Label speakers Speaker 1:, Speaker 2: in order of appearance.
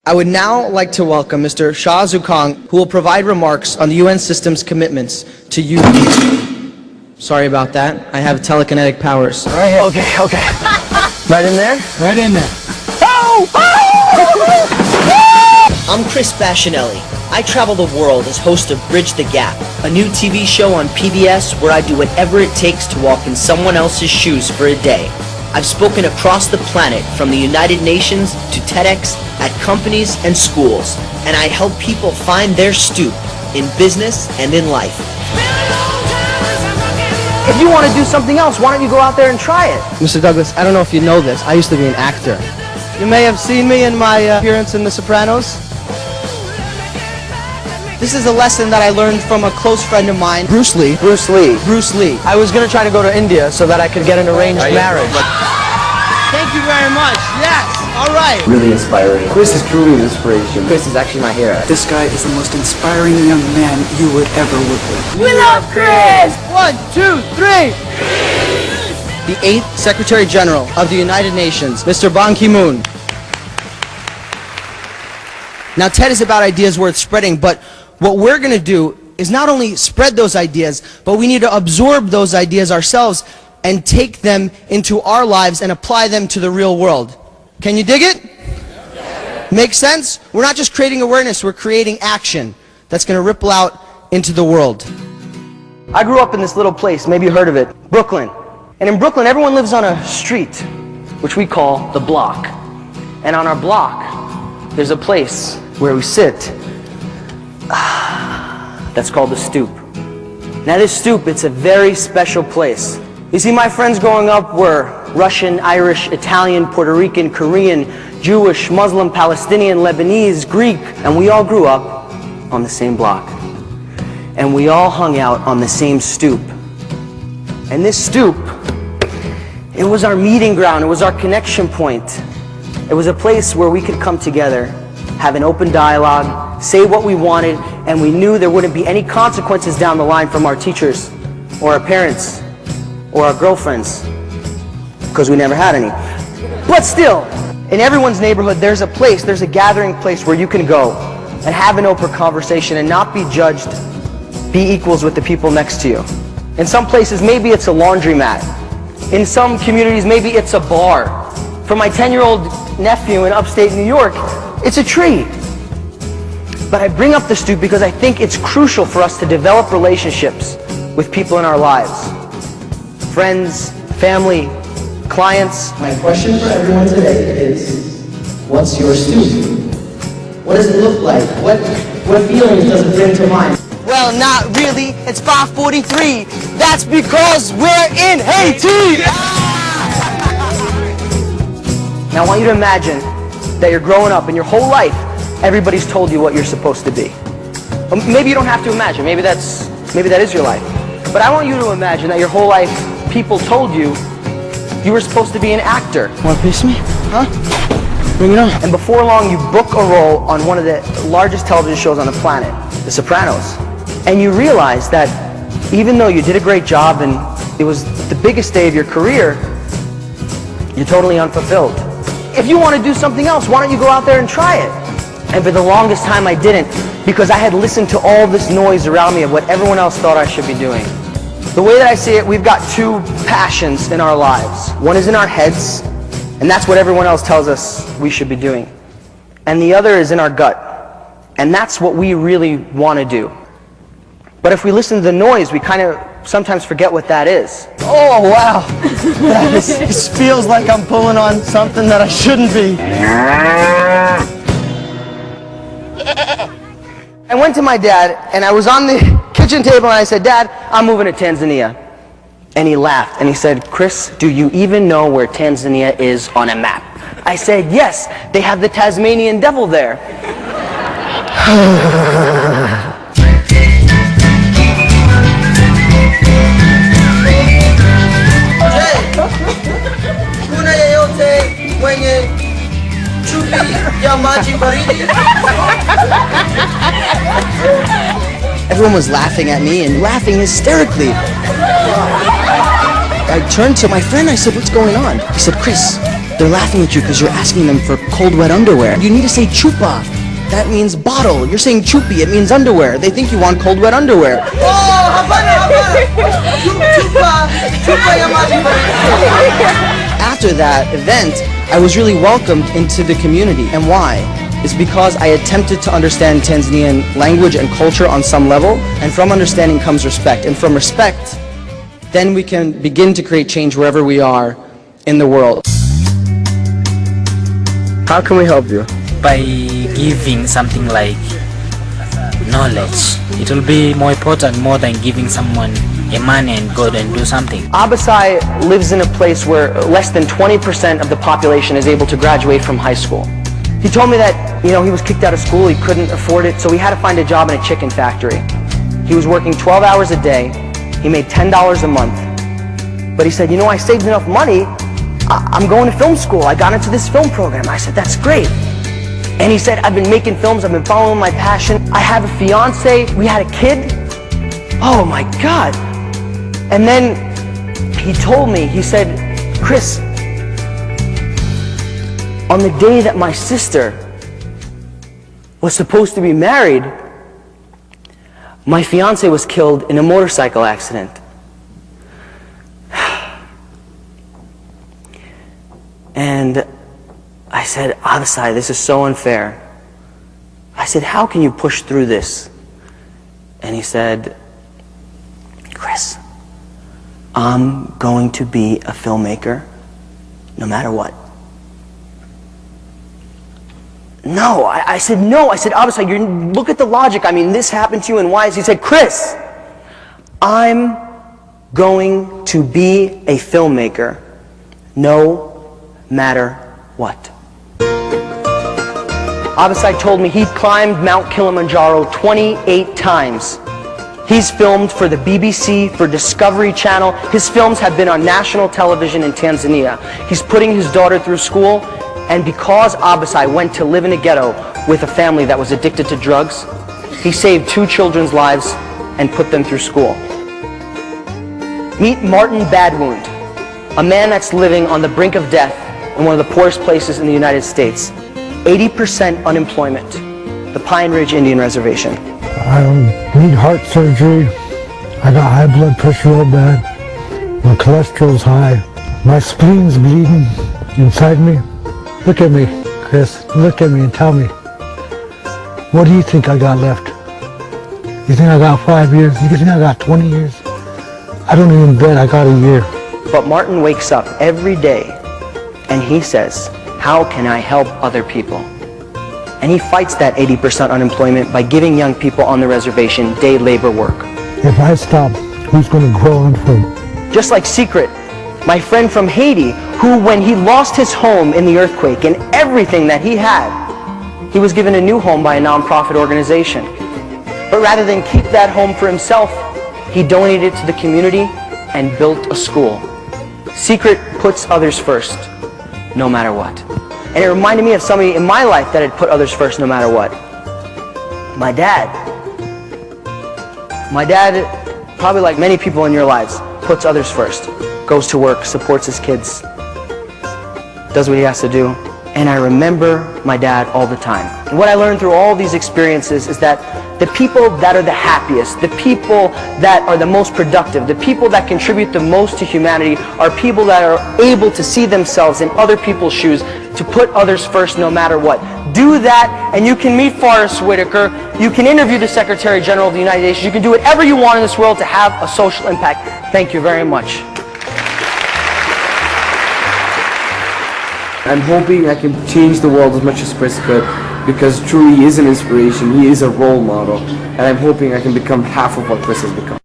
Speaker 1: I would now like to welcome Mr. Shah Zukang, who will provide remarks on the UN system's commitments to youth. Sorry about that. I have telekinetic powers.
Speaker 2: Right here. Okay. Right in there?
Speaker 3: Right in there.
Speaker 2: Oh!
Speaker 4: I'm Chris Bashinelli. I travel the world as host of Bridge the Gap, a new TV show on PBS where I do whatever it takes to walk in someone else's shoes for a day. I've spoken across the planet, from the United Nations to TEDx, at companies and schools, and I help people find their stoop in business and in life.
Speaker 2: If you want to do something else, why don't you go out there and try it?
Speaker 1: Mr. Douglas, I don't know if you know this. I used to be an actor. You may have seen me in my appearance in The Sopranos. This is a lesson that I learned from a close friend of mine, Bruce Lee.
Speaker 2: Bruce Lee.
Speaker 1: Bruce Lee.
Speaker 2: I was going to try to go to India so that I could get an arranged marriage.
Speaker 1: Thank you very much. Yes. All right.
Speaker 5: Really inspiring. Chris is truly an inspiration. Chris is actually my hero.
Speaker 3: This guy is the most inspiring young man you would ever work with.
Speaker 1: We love Chris! 1, 2, 3! The 8th Secretary General of the United Nations, Mr. Ban Ki-moon. Now, TED is about ideas worth spreading, but what we're going to do is not only spread those ideas, but we need to absorb those ideas ourselves and take them into our lives and apply them to the real world. Can you dig it? Make sense? We're not just creating awareness, we're creating action that's going to ripple out into the world. I grew up in this little place, maybe you heard of it, Brooklyn. And in Brooklyn, everyone lives on a street, which we call the block. And on our block, there's a place where we sit. That's called the stoop. Now this stoop, it's a very special place. You see, my friends growing up were Russian, Irish, Italian, Puerto Rican, Korean, Jewish, Muslim, Palestinian, Lebanese, Greek, and we all grew up on the same block. And we all hung out on the same stoop. And this stoop, it was our meeting ground, it was our connection point. It was a place where we could come together, have an open dialogue, say what we wanted, and we knew there wouldn't be any consequences down the line from our teachers, or our parents, or our girlfriends, because we never had any. But still, in everyone's neighborhood, there's a place, there's a gathering place where you can go and have an open conversation and not be judged, be equals with the people next to you. In some places, maybe it's a laundromat. In some communities, maybe it's a bar. For my 10-year-old nephew in upstate New York, it's a tree. But I bring up the stoop because I think it's crucial for us to develop relationships with people in our lives. Friends, family, clients. My question for everyone today is, what's your stoop? What does it look like? What feelings does it bring to mind? Well, not really. It's 5:43. That's because we're in Haiti! Now I want you to imagine that you're growing up and your whole life, everybody's told you what you're supposed to be. Maybe you don't have to imagine. Maybe that is your life. But I want you to imagine that your whole life, people told you you were supposed to be an actor. Want a piece of me? Huh? Bring it on. And before long, you book a role on one of the largest television shows on the planet, The Sopranos. And you realize that even though you did a great job and it was the biggest day of your career, you're totally unfulfilled. If you want to do something else, why don't you go out there and try it? And for the longest time I didn't, because I had listened to all this noise around me of what everyone else thought I should be doing. The way that I see it, we've got two passions in our lives. One is in our heads, and that's what everyone else tells us we should be doing. And the other is in our gut, and that's what we really want to do. But if we listen to the noise, we kind of sometimes forget what that is. Oh, wow. This feels like I'm pulling on something that I shouldn't be. I went to my dad, and I was on the kitchen table, and I said, Dad, I'm moving to Tanzania. And he laughed, and he said, Chris, do you even know where Tanzania is on a map? I said, yes, they have the Tasmanian devil there. Everyone was laughing at me and laughing hysterically. I turned to my friend, I said, what's going on? He said, Chris, They're laughing at you because you're asking them for cold, wet underwear. You need to say chupa. That means bottle. You're saying chupi. It means underwear. They think you want cold, wet underwear. After that event, I was really welcomed into the community. And why? It's because I attempted to understand Tanzanian language and culture on some level. And from understanding comes respect. And from respect, then we can begin to create change wherever we are in the world.
Speaker 5: How can we help you?
Speaker 6: By giving something like knowledge. It will be more important more than giving someone a money and go and do something.
Speaker 1: Abasai lives in a place where less than 20% of the population is able to graduate from high school. He told me that, he was kicked out of school, he couldn't afford it, so he had to find a job in a chicken factory. He was working 12 hours a day, he made $10 a month. But he said, I saved enough money, I'm going to film school, I got into this film program. I said, that's great. And he said, I've been making films, I've been following my passion. I have a fiance, we had a kid. Oh my God. And then he told me, he said, Chris, on the day that my sister was supposed to be married, my fiance was killed in a motorcycle accident. And I said, Abasai, this is so unfair. I said, how can you push through this? And he said, Chris, I'm going to be a filmmaker no matter what. No, I said, no. I said, Abasai, look at the logic. I mean, this happened to you and why? He said, Chris, I'm going to be a filmmaker no matter what. Abasai told me he'd climbed Mount Kilimanjaro 28 times. He's filmed for the BBC, for Discovery Channel. His films have been on national television in Tanzania. He's putting his daughter through school, and because Abasai went to live in a ghetto with a family that was addicted to drugs, he saved 2 children's lives and put them through school. Meet Martin Badwound, a man that's living on the brink of death in one of the poorest places in the United States. 80% unemployment, the Pine Ridge Indian Reservation.
Speaker 7: I need heart surgery. I got high blood pressure real bad. My cholesterol's high. My spleen's bleeding inside me. Look at me, Chris. Look at me and tell me. What do you think I got left? You think I got 5 years? You think I got 20 years? I don't even bet I got a year.
Speaker 1: But Martin wakes up every day and he says, how can I help other people? And he fights that 80% unemployment by giving young people on the reservation day labor work.
Speaker 7: If I stop, who's going to grow and food?
Speaker 1: Just like Secret, my friend from Haiti, who when he lost his home in the earthquake and everything that he had, he was given a new home by a nonprofit organization. But rather than keep that home for himself, he donated it to the community and built a school. Secret puts others first, no matter what. And it reminded me of somebody in my life that had put others first no matter what. My dad. My dad, probably like many people in your lives, puts others first. Goes to work, supports his kids, does what he has to do. And I remember my dad all the time. And what I learned through all these experiences is that the people that are the happiest, the people that are the most productive, the people that contribute the most to humanity are people that are able to see themselves in other people's shoes, to put others first no matter what. Do that and you can meet Forrest Whitaker, you can interview the Secretary General of the United Nations, you can do whatever you want in this world to have a social impact. Thank you very much.
Speaker 5: I'm hoping I can change the world as much as Chris could, because truly he is an inspiration, he is a role model, and I'm hoping I can become half of what Chris has become.